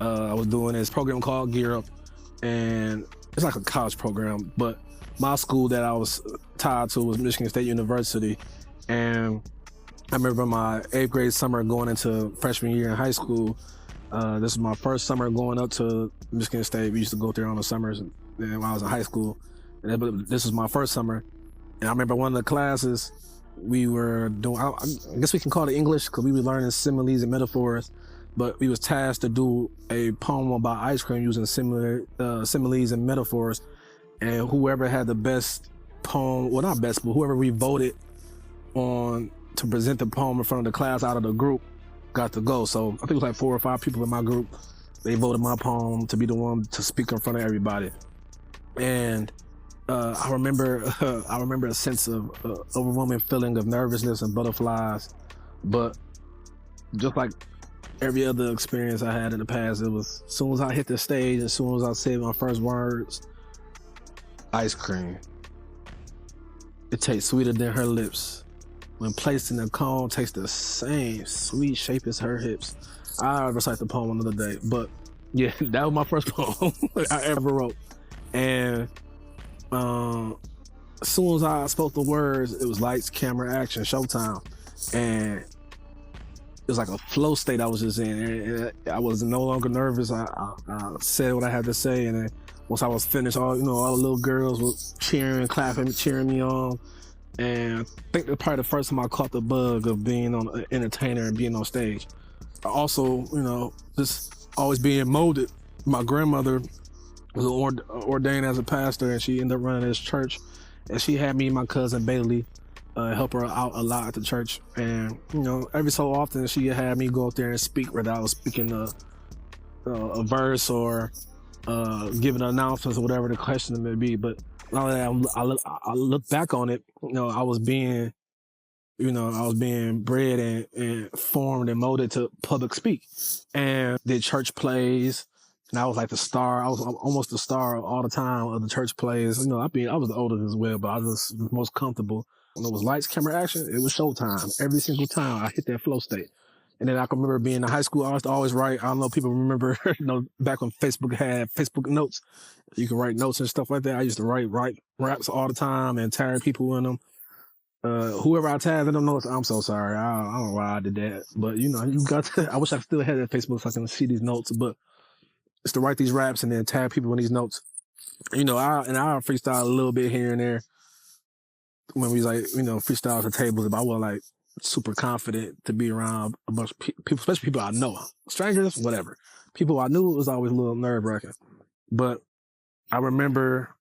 I was doing this program called Gear Up, and it's like a college program, but my school that I was tied to was Michigan State University. And I remember my 8th grade summer going into freshman year in high school. This was my first summer going up to Michigan State. We used to go there on the summers when I was in high school. But this was my first summer. And I remember one of the classes we were doing, I guess we can call it English, because we were learning similes and metaphors, but we was tasked to do a poem about ice cream using similes and metaphors. And whoever had the best poem, well, not best, but whoever we voted on to present the poem in front of the class out of the group got to go. So I think it was like 4 or 5 people in my group. They voted my poem to be the one to speak in front of everybody. And I remember a sense of overwhelming feeling of nervousness and butterflies. But just like every other experience I had in the past, it was as soon as I hit the stage, as soon as I said my first words, ice cream. It tastes sweeter than her lips. When placed in a cone, takes the same sweet shape as her hips. I'll recite the poem another day, but yeah, that was my first poem I ever wrote. And as soon as I spoke the words, it was lights, camera, action, showtime. And it was like a flow state I was just in. And I was no longer nervous. I said what I had to say, and then once I was finished, all the little girls were cheering, clapping, cheering me on. And I think that's probably the first time I caught the bug of being an entertainer and being on stage. Also, just always being molded. My grandmother was ordained as a pastor, and she ended up running this church. And she had me and my cousin Bailey help her out a lot at the church. And every so often she had me go up there and speak, whether I was speaking a verse or giving announcements or whatever the question may be. But now that I look back on it, I was being bred and formed and molded to public speak, and did church plays. And I was like the star. I was almost the star all the time of the church plays. I was the oldest as well, but I was most comfortable. When it was lights, camera, action, it was showtime. Every single time I hit that flow state. And then I can remember being in high school, I used to always write. I don't know if people remember, back when Facebook had Facebook notes, you could write notes and stuff like that. I used to write raps all the time and tag people in them. Whoever I tagged in them notes, I'm so sorry. I don't know why I did that. But you got to, I wish I still had that Facebook so I can see these notes, but it's to write these raps and then tag people in these notes. I freestyle a little bit here and there when we was like, freestyle at the tables, but I was like super confident to be around a bunch of people, especially people I know. Strangers, whatever. People I knew, it was always a little nerve-wracking. But I remember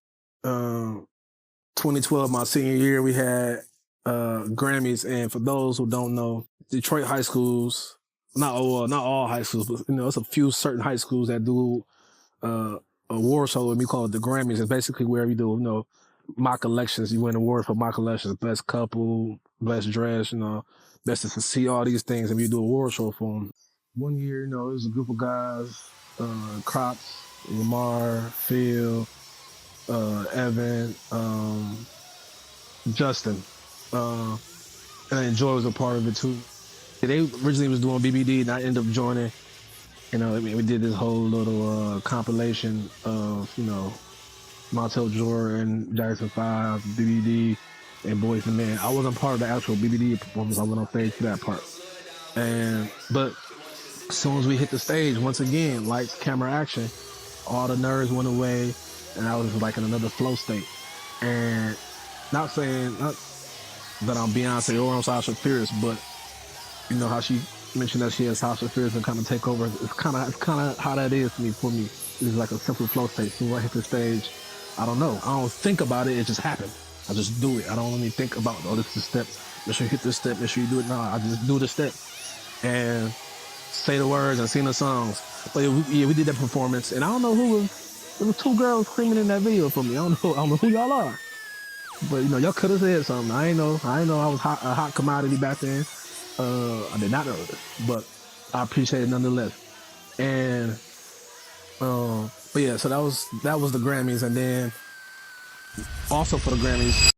2012, my senior year, we had Grammys. And for those who don't know, Detroit high schools, not all high schools, but it's a few certain high schools that do a award show, and we call it the Grammys. It's basically where we do, mock elections. You win awards for mock elections, best couple, best dress, best to see all these things, and we do a award show for them. One year, it was a group of guys, Crops, Lamar, Phil, Evan, Justin, and Joy was a part of it too. They originally was doing BBD, and I ended up joining. We did this whole little compilation of, Montel Jordan, Jackson 5, BBD, and Boys and Men. I wasn't part of the actual BBD performance. I went on stage for that part. But as soon as we hit the stage, once again, lights, camera, action, all the nerves went away, and I was like in another flow state. And not that I'm Beyonce or I'm Sasha Fierce, but how she mentioned that she has Sasha Fierce and kind of take over. It's kind of how that is for me. It's like a simple flow state. So when I hit the stage, I don't know. I don't think about it. It just happened. I just do it. I don't really think about, this is the step. Make sure you hit this step. Make sure you do it. No, I just do the step and say the words and sing the songs. But we did that performance, and I don't know there was 2 girls screaming in that video for me. I don't know who y'all are. But y'all could have said something. I ain't know I was a hot commodity back then. I did not know this, but I appreciate it nonetheless. And but yeah, so that was the Grammys. And then also for the Grammys,